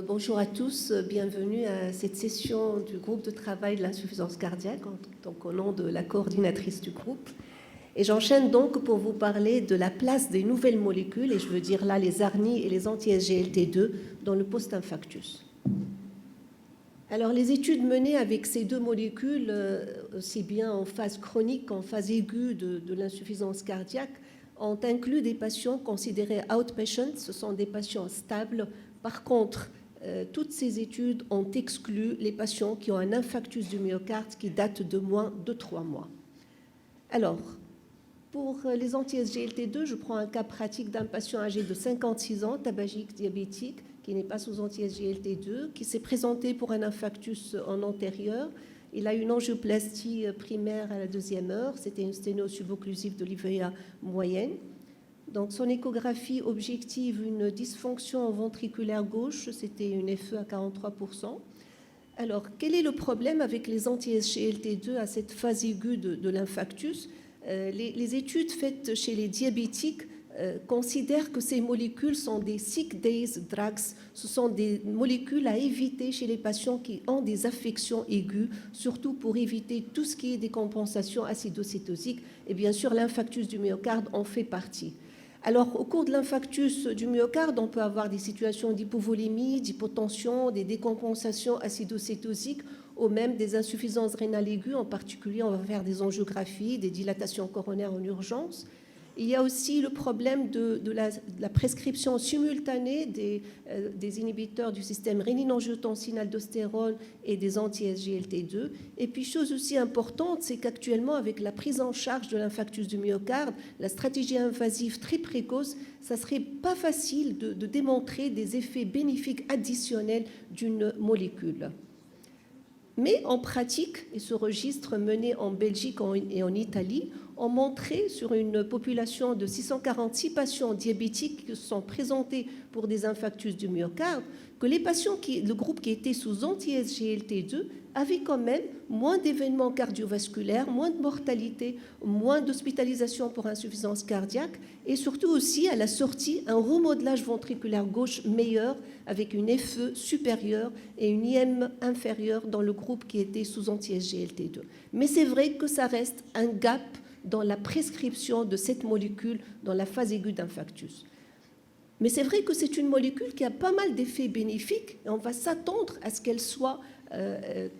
Bonjour à tous, bienvenue à cette session du groupe de travail de l'insuffisance cardiaque, donc au nom de la coordinatrice du groupe. Et j'enchaîne donc pour vous parler de la place des nouvelles molécules, et je veux dire là les ARNI et les anti-SGLT2 dans le post-infarctus. Alors les études menées avec ces deux molécules, aussi bien en phase chronique qu'en phase aiguë de l'insuffisance cardiaque, ont inclus des patients considérés outpatients, ce sont des patients stables. Par contre, toutes ces études ont exclu les patients qui ont un infarctus du myocarde qui date de moins de 3 mois. Alors, pour les anti-SGLT2, je prends un cas pratique d'un patient âgé de 56 ans, tabagique, diabétique, qui n'est pas sous anti-SGLT2, qui s'est présenté pour un infarctus en antérieur. Il a une angioplastie primaire à la 2e heure, c'était une sténose subocclusive de l'IVA moyenne. Donc son échographie objective, une dysfonction ventriculaire gauche, c'était une FE à 43%. Alors, quel est le problème avec les anti-SGLT2 à cette phase aiguë de l'infarctus ? Les études faites chez les diabétiques considèrent que ces molécules sont des sick days drugs. Ce sont des molécules à éviter chez les patients qui ont des affections aiguës, surtout pour éviter tout ce qui est décompensation acidocétosique. Et bien sûr, l'infarctus du myocarde en fait partie. Alors, au cours de l'infarctus du myocarde, on peut avoir des situations d'hypovolémie, d'hypotension, des décompensations acidocétosiques ou même des insuffisances rénales aiguës. En particulier, on va faire des angiographies, des dilatations coronaires en urgence. Il y a aussi le problème de la prescription simultanée des inhibiteurs du système rénine-angiotensine-aldostérone et des anti-SGLT2. Et puis, chose aussi importante, c'est qu'actuellement, avec la prise en charge de l'infarctus du myocarde, la stratégie invasive très précoce, ça ne serait pas facile de démontrer des effets bénéfiques additionnels d'une molécule. Mais en pratique, et ce registre mené en Belgique et en Italie, ont montré sur une population de 646 patients diabétiques qui se sont présentés pour des infarctus du myocarde, que les patients, le groupe qui était sous anti-SGLT2, avait quand même moins d'événements cardiovasculaires, moins de mortalité, moins d'hospitalisation pour insuffisance cardiaque et surtout aussi à la sortie un remodelage ventriculaire gauche meilleur avec une FE supérieure et une IM inférieure dans le groupe qui était sous anti-SGLT2. Mais c'est vrai que ça reste un gap dans la prescription de cette molécule dans la phase aiguë d'infarctus. Mais c'est vrai que c'est une molécule qui a pas mal d'effets bénéfiques et on va s'attendre à ce qu'elle soit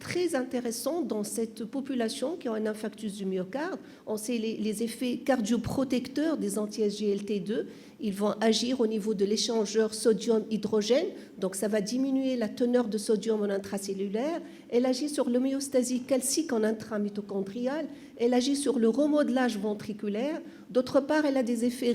très intéressante dans cette population qui a un infarctus du myocarde. On sait les effets cardioprotecteurs des anti-SGLT2. Ils vont agir au niveau de l'échangeur sodium-hydrogène, donc ça va diminuer la teneur de sodium en intracellulaire. Elle agit sur l'homéostasie calcique en intramitochondrial. Elle agit sur le remodelage ventriculaire. D'autre part, elle a des effets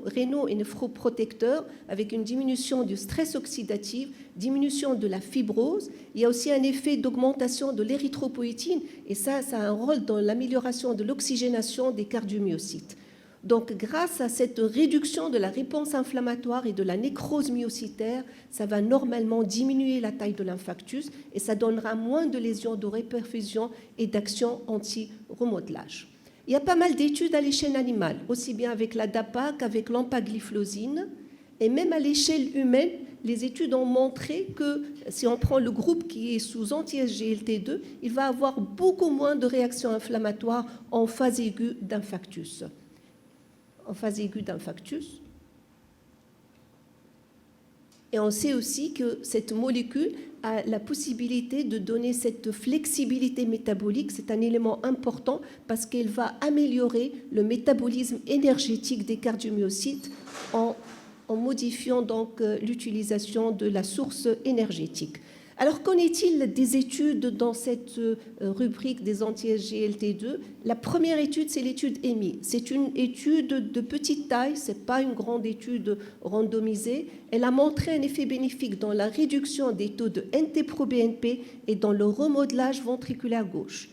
rénaux et néphroprotecteurs avec une diminution du stress oxydatif, diminution de la fibrose. Il y a aussi un effet d'augmentation de l'érythropoïétine et ça a un rôle dans l'amélioration de l'oxygénation des cardiomyocytes. Donc, grâce à cette réduction de la réponse inflammatoire et de la nécrose myocytaire, ça va normalement diminuer la taille de l'infarctus et ça donnera moins de lésions de réperfusion et d'action anti-remodelage. Il y a pas mal d'études à l'échelle animale, aussi bien avec la DAPA qu'avec l'empagliflozine. Et même à l'échelle humaine, les études ont montré que si on prend le groupe qui est sous anti-SGLT2, il va avoir beaucoup moins de réactions inflammatoires en phase aiguë d'infarctus. Et on sait aussi que cette molécule a la possibilité de donner cette flexibilité métabolique. C'est un élément important parce qu'elle va améliorer le métabolisme énergétique des cardiomyocytes en modifiant donc l'utilisation de la source énergétique. Alors, qu'en est-il des études dans cette rubrique des anti-SGLT2 ? La première étude, c'est l'étude EMI. C'est une étude de petite taille, ce n'est pas une grande étude randomisée. Elle a montré un effet bénéfique dans la réduction des taux de NT-proBNP et dans le remodelage ventriculaire gauche.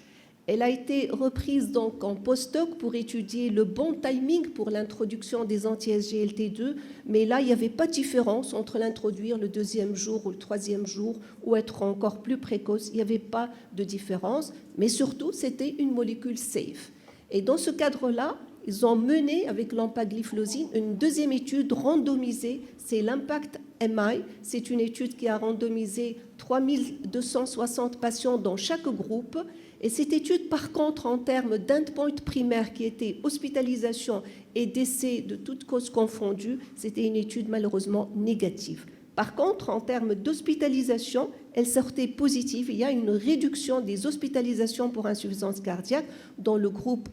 Elle a été reprise donc en post-hoc pour étudier le bon timing pour l'introduction des anti-SGLT2, mais là, il n'y avait pas de différence entre l'introduire le 2e jour ou le 3e jour ou être encore plus précoce. Il n'y avait pas de différence, mais surtout, c'était une molécule safe. Et dans ce cadre-là, ils ont mené avec l'empagliflozine une deuxième étude randomisée, c'est l'impact MI. C'est une étude qui a randomisé 3260 patients dans chaque groupe. Et cette étude, par contre, en termes d'endpoint primaire qui était hospitalisation et décès de toutes causes confondues, c'était une étude malheureusement négative. Par contre, en termes d'hospitalisation, elle sortait positive. Il y a une réduction des hospitalisations pour insuffisance cardiaque dans le groupe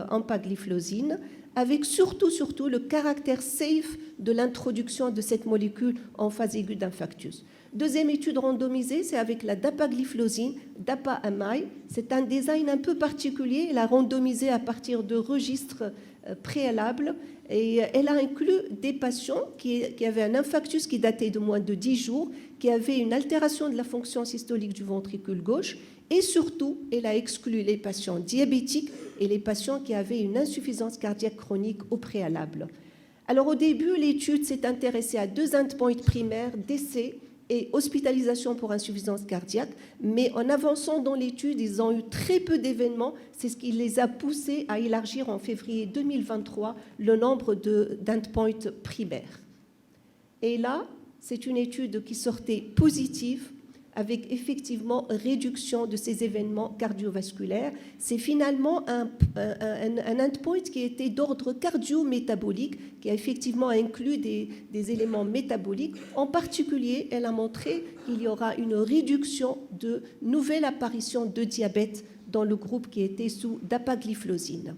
empagliflozine, avec surtout le caractère safe de l'introduction de cette molécule en phase aiguë d'infarctus. Deuxième étude randomisée, c'est avec la dapagliflozine, DAPA-AMI. C'est un design un peu particulier. Elle a randomisé à partir de registres préalables et elle a inclus des patients qui avaient un infarctus qui datait de moins de 10 jours, qui avaient une altération de la fonction systolique du ventricule gauche et surtout, elle a exclu les patients diabétiques et les patients qui avaient une insuffisance cardiaque chronique au préalable. Alors au début, l'étude s'est intéressée à deux endpoints primaires, décès et hospitalisation pour insuffisance cardiaque, mais en avançant dans l'étude, ils ont eu très peu d'événements. C'est ce qui les a poussés à élargir en février 2023 le nombre d'endpoints primaires. Et là, c'est une étude qui sortait positive avec effectivement réduction de ces événements cardiovasculaires. C'est finalement un endpoint qui était d'ordre cardio-métabolique, qui a effectivement inclus des éléments métaboliques. En particulier, elle a montré qu'il y aura une réduction de nouvelles apparitions de diabète dans le groupe qui était sous dapagliflozine.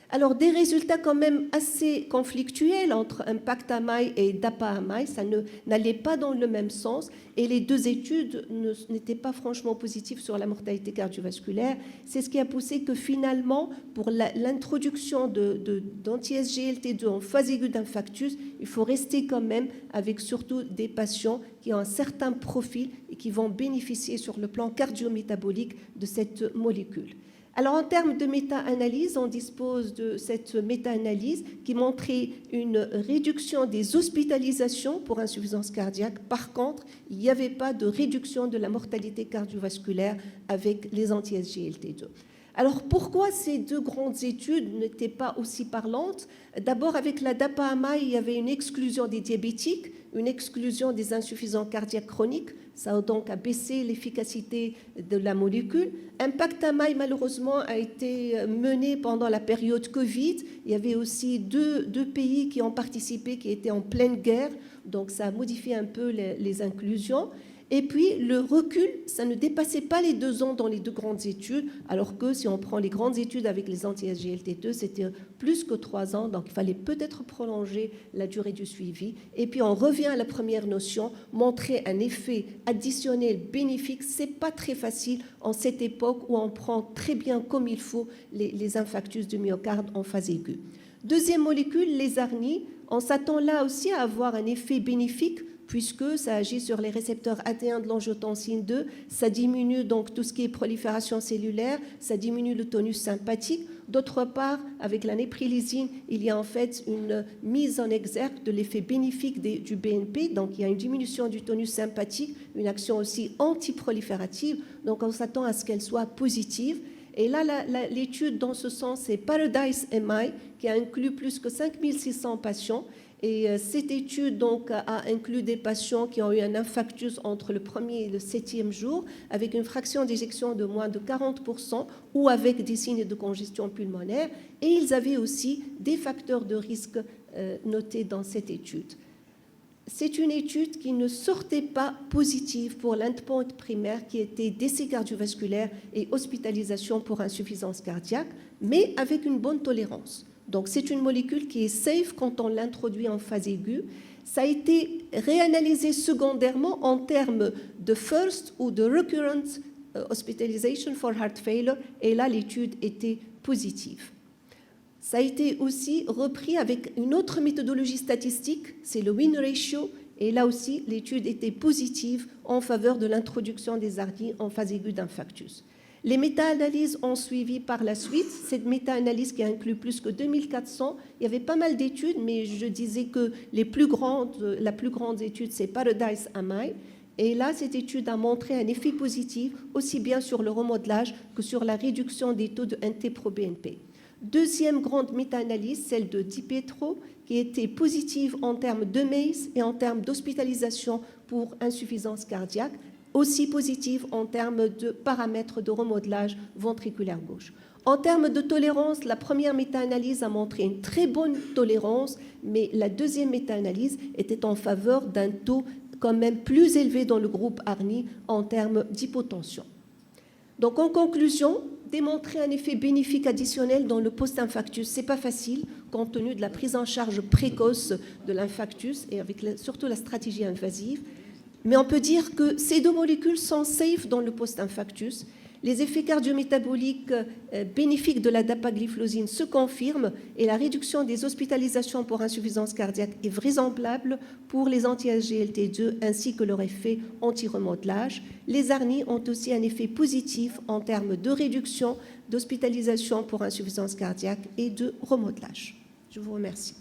Alors, des résultats quand même assez conflictuels entre IMPACT-AMI et DAPA-AMI, ça n'allait pas dans le même sens, et les deux études n'étaient pas franchement positives sur la mortalité cardiovasculaire. C'est ce qui a poussé que finalement, pour l'introduction d'anti-SGLT2 en phase aiguë d'infarctus, il faut rester quand même avec surtout des patients qui ont un certain profil et qui vont bénéficier sur le plan cardio-métabolique de cette molécule. Alors, en termes de méta-analyse, on dispose de cette méta-analyse qui montrait une réduction des hospitalisations pour insuffisance cardiaque. Par contre, il n'y avait pas de réduction de la mortalité cardiovasculaire avec les anti-SGLT2. Alors, pourquoi ces deux grandes études n'étaient pas aussi parlantes? D'abord, avec la DAPA-AMI, il y avait une exclusion des diabétiques, une exclusion des insuffisants cardiaques chroniques. Ça a donc baissé l'efficacité de la molécule. IMPACT-AMI, malheureusement, a été mené pendant la période Covid. Il y avait aussi deux pays qui ont participé, qui étaient en pleine guerre. Donc, ça a modifié un peu les inclusions. Et puis, le recul, ça ne dépassait pas les 2 ans dans les deux grandes études, alors que si on prend les grandes études avec les anti-SGLT2, c'était plus que 3 ans, donc il fallait peut-être prolonger la durée du suivi. Et puis, on revient à la première notion, montrer un effet additionnel bénéfique, c'est pas très facile en cette époque où on prend très bien comme il faut les infarctus du myocarde en phase aiguë. Deuxième molécule, les ARNI, on s'attend là aussi à avoir un effet bénéfique, puisque ça agit sur les récepteurs AT1 de l'angiotensine 2, ça diminue donc tout ce qui est prolifération cellulaire, ça diminue le tonus sympathique. D'autre part, avec la néprilizine, il y a en fait une mise en exergue de l'effet bénéfique du BNP, donc il y a une diminution du tonus sympathique, une action aussi antiproliférative, donc on s'attend à ce qu'elle soit positive. Et là, l'étude dans ce sens, c'est Paradise-MI, qui a inclus plus que 5600 patients. Et cette étude donc, a inclus des patients qui ont eu un infarctus entre le 1er et le 7e jour, avec une fraction d'éjection de moins de 40% ou avec des signes de congestion pulmonaire. Et ils avaient aussi des facteurs de risque notés dans cette étude. C'est une étude qui ne sortait pas positive pour l'endpoint primaire qui était décès cardiovasculaire et hospitalisation pour insuffisance cardiaque, mais avec une bonne tolérance. Donc, c'est une molécule qui est safe quand on l'introduit en phase aiguë. Ça a été réanalysé secondairement en termes de first ou de recurrent hospitalization for heart failure, et là, l'étude était positive. Ça a été aussi repris avec une autre méthodologie statistique, c'est le win ratio, et là aussi, l'étude était positive en faveur de l'introduction des ARNI en phase aiguë d'infarctus. Les méta-analyses ont suivi par la suite. Cette méta-analyse qui a inclus plus que 2400, il y avait pas mal d'études, mais je disais que la plus grande étude, c'est Paradise-AMI. Et là, cette étude a montré un effet positif, aussi bien sur le remodelage que sur la réduction des taux de NT-proBNP. Deuxième grande méta-analyse, celle de Di Pietro, qui était positive en termes de MACE et en termes d'hospitalisation pour insuffisance cardiaque, aussi positive en termes de paramètres de remodelage ventriculaire gauche. En termes de tolérance, la première méta-analyse a montré une très bonne tolérance, mais la deuxième méta-analyse était en faveur d'un taux quand même plus élevé dans le groupe ARNI en termes d'hypotension. Donc, en conclusion, démontrer un effet bénéfique additionnel dans le post-infarctus, ce n'est pas facile, compte tenu de la prise en charge précoce de l'infarctus et avec surtout la stratégie invasive. Mais on peut dire que ces deux molécules sont safe dans le post-infarctus. Les effets cardiométaboliques bénéfiques de la dapagliflozine se confirment et la réduction des hospitalisations pour insuffisance cardiaque est vraisemblable pour les anti-SGLT2 ainsi que leur effet anti-remodelage. Les ARNI ont aussi un effet positif en termes de réduction d'hospitalisation pour insuffisance cardiaque et de remodelage. Je vous remercie.